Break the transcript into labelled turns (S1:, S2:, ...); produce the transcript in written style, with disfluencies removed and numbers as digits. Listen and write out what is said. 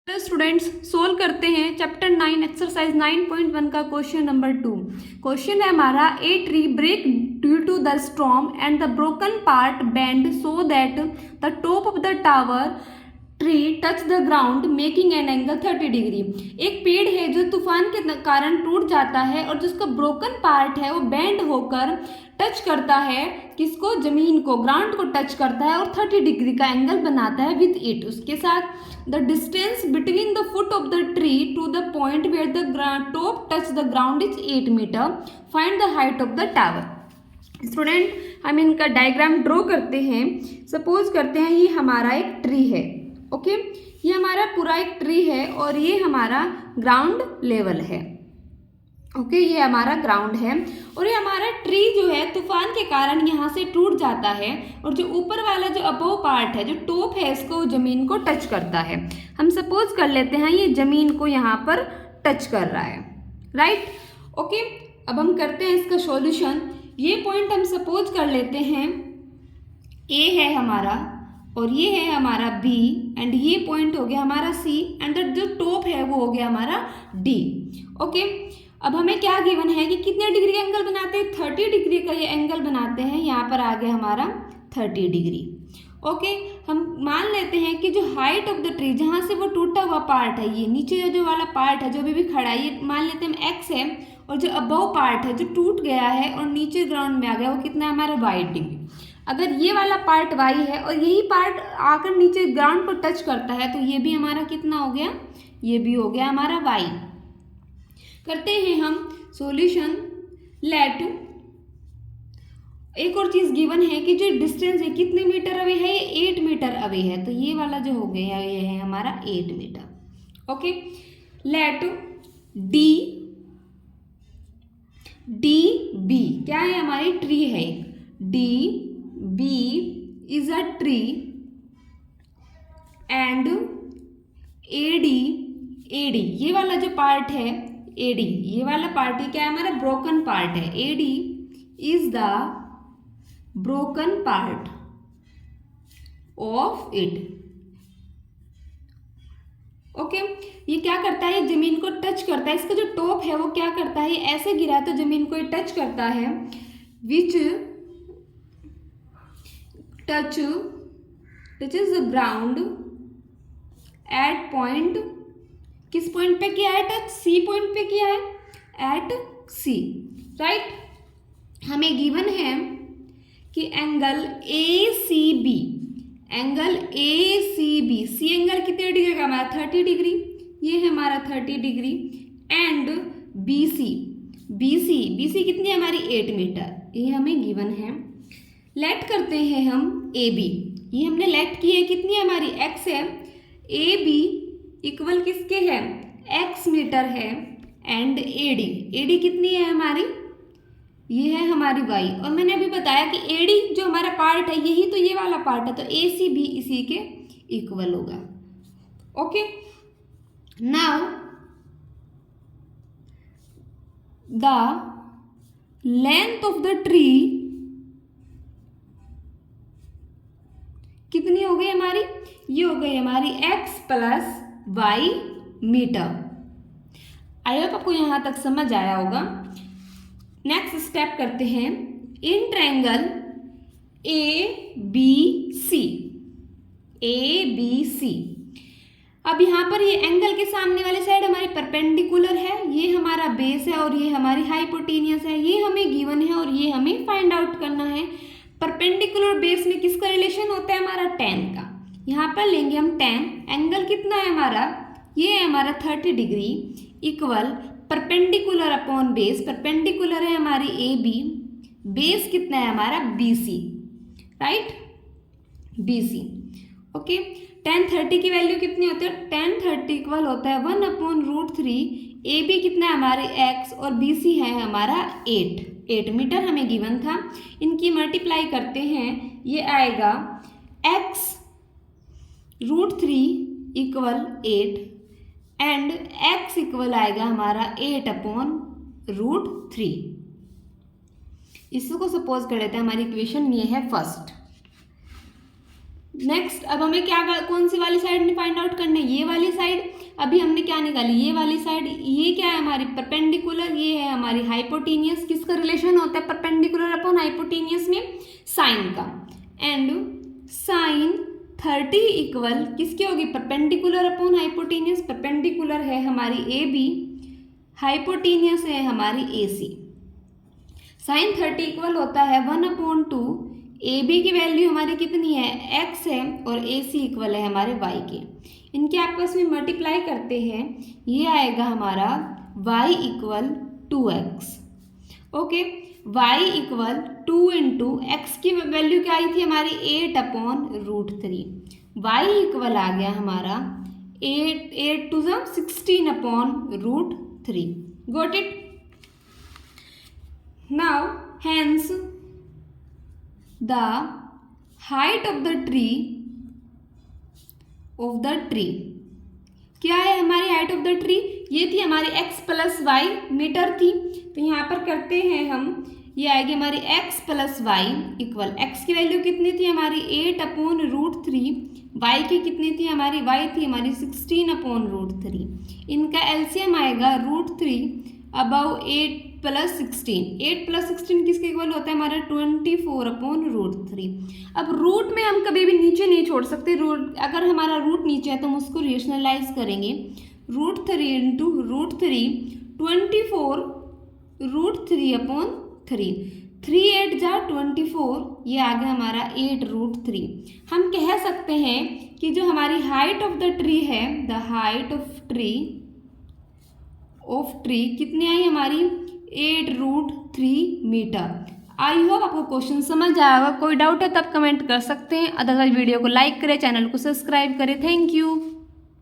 S1: तो students solve करते हैं चैप्टर 9 एक्सरसाइज 9.1 का क्वेश्चन नंबर 2। क्वेश्चन है हमारा a tree break due to the storm and the broken part bend so that the top of the tower tree touch the ground making an angle 30 degree. एक पेड़ है जो तूफान के कारण टूट जाता है और जिसका ब्रोकन पार्ट है वो बेंड होकर टच करता है किसको, जमीन को, ग्राउंड को टच करता है और 30 डिग्री का एंगल बनाता है विथ इट। उसके साथ the distance between the foot of the tree to the point where the top touch the ground is 8 meter. Find the height of the tower. Student हम इनका डायग्राम ड्रॉ करते हैं। Suppose करते हैं ये हमारा एक ट्री है, ओके ये हमारा पूरा एक ट्री है और ये हमारा ग्राउंड लेवल है, ओके ये हमारा ग्राउंड है और ये हमारा ट्री जो है तूफान के कारण यहाँ से टूट जाता है और जो ऊपर वाला जो अबव पार्ट है, जो टॉप है, इसको जमीन को टच करता है। हम सपोज कर लेते हैं ये जमीन को यहाँ पर टच कर रहा है, राइट, ओके। अब हम करते हैं इसका सॉल्यूशन। ये पॉइंट हम सपोज कर लेते हैं ए है हमारा और ये है हमारा बी एंड ये पॉइंट हो गया हमारा सी एंड जो टॉप है वो हो गया हमारा डी, ओके। अब हमें क्या गिवन है कि कितने डिग्री का एंगल बनाते हैं, 30 डिग्री का ये एंगल बनाते हैं। यहाँ पर आ गया हमारा 30 डिग्री, ओके। हम मान लेते हैं कि जो हाइट ऑफ द ट्री, जहाँ से वो टूटा हुआ पार्ट है, ये नीचे जो वाला पार्ट है जो अभी भी खड़ा है, ये मान लेते हैं एक्स है और जो अबव पार्ट है जो टूट गया है और नीचे ग्राउंड में आ गया वो कितना है हमारा 22 डिग्री। अगर ये वाला पार्ट y है और यही पार्ट आकर नीचे ग्राउंड को टच करता है तो ये भी हमारा कितना हो गया, ये भी हो गया हमारा y। करते हैं हम सॉल्यूशन। लेट एक और चीज गिवन है कि जो डिस्टेंस है कितने मीटर अवे है, ये 8 मीटर अवे है, तो ये वाला जो हो गया ये है हमारा 8 meter, okay. Let D B क्या है, हमारी ट्री है, D B is a tree and AD ये वाला जो पार्ट है एडी, ये वाला पार्ट ही क्या है हमारा ब्रोकन पार्ट है। AD is the broken part of it, okay. ये क्या करता है, जमीन को टच करता है। इसका जो टॉप है वो क्या करता है, ऐसे गिरा तो जमीन को ये टच करता है, which touches the ground at point, किस पॉइंट पे किया है टच, सी पॉइंट पे किया है, एट सी, राइट। हमें गिवन है कि angle A C B, angle A C B, C angle कितने डिग्री का हमारा 30 डिग्री, ये है हमारा 30 डिग्री एंड बी सी कितनी है हमारी 8 मीटर, ये हमें गिवन है। लेट करते हैं हम ए बी, ये हमने लेट की है, कितनी है हमारी एक्स है, ए बी इक्वल किसके है, एक्स मीटर है एंड एडी कितनी है हमारी, ये है हमारी वाई। और मैंने अभी बताया कि एडी जो हमारा पार्ट है यही तो ये वाला पार्ट है, तो ए सी भी इसी के इक्वल होगा, okay. Now the length of the tree कितनी हो गई हमारी, ये हो गई हमारी x plus Y meter. I hope आपको यहां तक समझ आया होगा। नेक्स्ट स्टेप करते हैं। In triangle A B C, अब यहाँ पर ये एंगल के सामने वाले साइड हमारी परपेंडिकुलर है, ये हमारा बेस है और ये हमारी हाइपोटेनियस है, ये हमें गिवन है और ये हमें फाइंड आउट करना है। परपेंडिकुलर बेस में किसका रिलेशन होता है हमारा tan का, यहाँ पर लेंगे हम tan, एंगल कितना है हमारा, ये है हमारा 30 degree equal perpendicular upon base, perpendicular है हमारी ए बी, बेस कितना है हमारा B C, right, B C, okay. tan 30 की वैल्यू कितनी होती है, tan 30 इक्वल होता है 1/√3, ए बी कितना है हमारे x और बी सी है हमारा 8 मीटर हमें गिवन था। इनकी मल्टीप्लाई करते हैं, ये आएगा x√3 equal 8 and x equal आएगा हमारा 8/√3। इसको सपोज कर लेते हैं, हमारी इक्वेशन ये है फर्स्ट। नेक्स्ट अब हमें क्या कौन सी वाली साइड फाइंड आउट करना है, ये वाली साइड। अभी हमने क्या निकाली, ये वाली साइड। ये क्या है हमारी परपेंडिकुलर, ये है हमारी हाइपोटेनियस। किसका रिलेशन होता है परपेंडिकुलर अपॉन हाइपोटेनियस में, साइन का। एंड साइन 30 इक्वल किसकी होगी, परपेंडिकुलर अपॉन हाइपोटेनियस। परपेंडिकुलर है हमारी ए बी, हाइपोटेनियस है हमारी ए सी। साइन 30 इक्वल होता है 1/2। ए बी की वैल्यू हमारी कितनी है, x है, और ए सी इक्वल है हमारे y के। इनके आपस में मल्टीप्लाई करते हैं, ये आएगा हमारा y equal 2x। Okay, y equal 2 into x की वैल्यू क्या आई थी हमारी 8/√3। y इक्वल आ गया हमारा 8 to 16/√3। Got it. Now hence the height of the tree क्या है हमारी हाइट ऑफ द ट्री, ये थी हमारी x प्लस वाई मीटर थी। तो यहाँ पर करते हैं हम, ये आएगी हमारी x plus Y equal, x की वैल्यू कितनी थी हमारी 8/√3, y की कितनी थी हमारी, y थी हमारी 16/√3। इनका एलसीएम आएगा √3 अबाउ 8 प्लस 16। 8 प्लस 16 किसके इक्वल होता है हमारा 24/√3। अब रूट में हम कभी भी नीचे नहीं छोड़ सकते। रूट अगर हमारा रूट नीचे है तो हम उसको रेशनलाइज करेंगे। √3 इंटू √3 24√3/3। 3 8 जा 24, ये आ गया हमारा 8√3। हम कह सकते हैं कि जो हमारी हाइट ऑफ द ट्री है, द हाइट ऑफ ट्री कितनी आई हमारी 8√3 मीटर। आई होप आपको क्वेश्चन समझ आएगा। कोई डाउट है तब कमेंट कर सकते हैं, अदरवाइज वीडियो को लाइक करें, चैनल को सब्सक्राइब करें। Thank you.